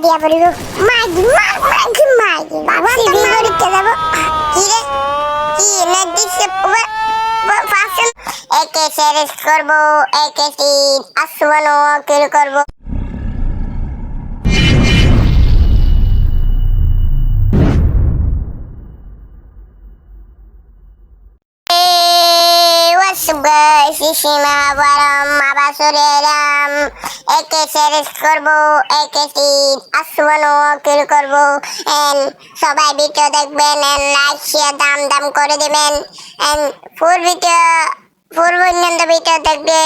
দিয়া পড়িব মাগি ভাবছি বিয়ে করতে যাব কি রে কি এনে দিছে ফাসল একে শেয়ার করব একে তিন আসমানো কি করব একে শেয়ার করব একে তিন আসমানো কি করব সবাই ভিডিও দেখবেন লাইক শেয়ার দাম করে দিবেন ফুল ভিডিও দেখবে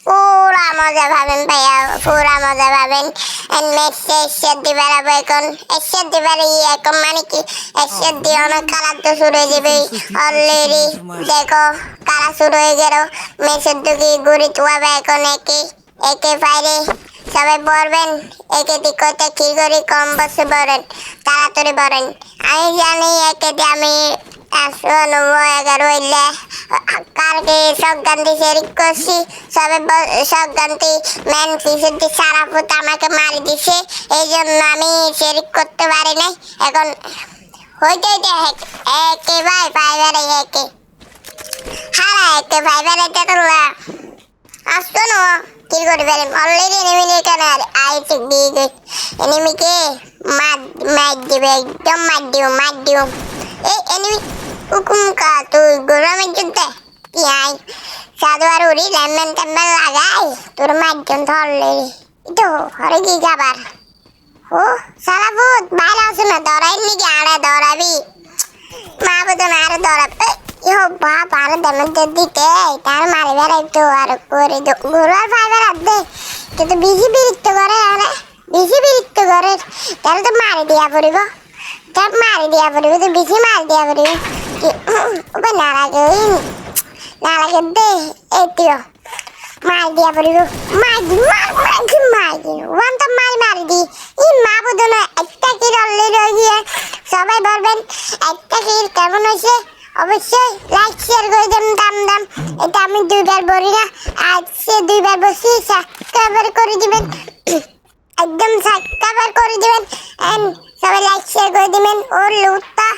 পুরা মজা পাবেন ভাইয়া পুরা মজা পাবেন এসের দিবার এখন এসের দিবার এখন মানে কি এসের দিয়ে অনেক কালার তো শুরু হয়ে যাবে অলরেডি দেখো কালা শুরু হয়ে গেল মেসের দিকে ঘুরি তুয়াবে এখন একে বাইরে সবাই পড়বেন একে দিকতে কি করি কম বসে পড়েন তাড়াতাড়ি পড়েন আমি জানি একে দিয়ে আমি 11 হইলে কালকে সংক্রান্তি শেরিক করছি সবে সংক্রান্তি ম্যান শিশুটি সারা ফুট আমাকে মারি দিছে এই জন্য আমি শেরিক করতে পারি নাই এখন হইতে একে ভাই ফাইবারে একে হারা একে ফাইবারে তেতুল্লা আসতো না কি করে পারেন অলরেডি এনিমি এখানে আইছে দিয়ে এনিমিকে মার দিবে একদম মার দিও এই এনিমি হুকুম কা তুই গরমের যুদ্ধে কি আই সাধু আর উড়ি লেমন টেম্বল লাগাই তোর মারজন ধরলে তো হরে কি যাবার ও সালা ভূত বাইরে আসো না দৌড়াই নাকি আরে দৌড়াবি মা বুঝো না আরে দৌড়াব ইহো বাপ আরে দেমের দিতে তার মারি বেড়াই তো আর করে গরু আর ফাইবার দে কিন্তু বেশি বিরক্ত করে আরে বেশি বিরক্ত করে তাহলে তো মারি দিয়া পড়িব তার মারি দিয়া পড়িব তো বেশি মারি দিয়া পড়িব ওবে না লাগে দে এটিও মারি দিয়া পড়িব মারি ওয়ান তো মারি দি ই মা বুঝো না একটা কি অলরেডি হয়ে গিয়ে সবাই বলবেন একটা কি কেমন হয়েছে অবশ্যই লাইক শেয়ার করে দেন দাম এটা আমি 2বার বলি না আজকে 2বার বসি সাবস্ক্রাইব করে দিবেন একদম সাবস্ক্রাইব করে দিবেন এন্ড সবাই লাইক শেয়ার করে দিবেন ওর লুটটা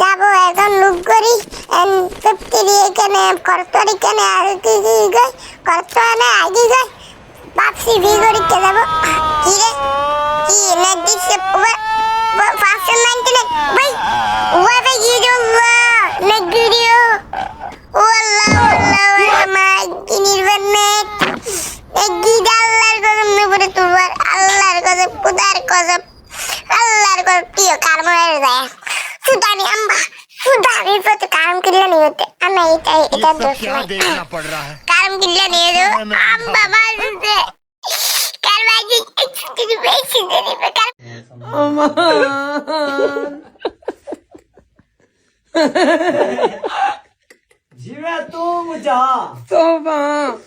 যাবো এখন লুট করি এন্ড 50 দিয়ে এখানে করতরি কেনে আর কি গই করতনে আগে গই বাপসি ভি করতে যাব কি রে কি এনে দিছে ফাসল 99 ভাই ওয়া ভাই ইউটিউব নেক ভিডিও ওয়াল্লাহ মাই নির্বাণেট এক গিদাল্লার কসম নেবরে তোমার আল্লাহর কসম খুদার কসম আল্লাহর কসম প্রিয় কারণ হয়ে যায় সুদানি আম্বা সুদানি প্রতি কারণ কিল্লা নিয়ে হতে আমি এটা দোষ কারণ কিল্লা নিয়ে দো আম্বা বাজে কারবাজি একটু বেশি দেরি Jive tu muja. Toba.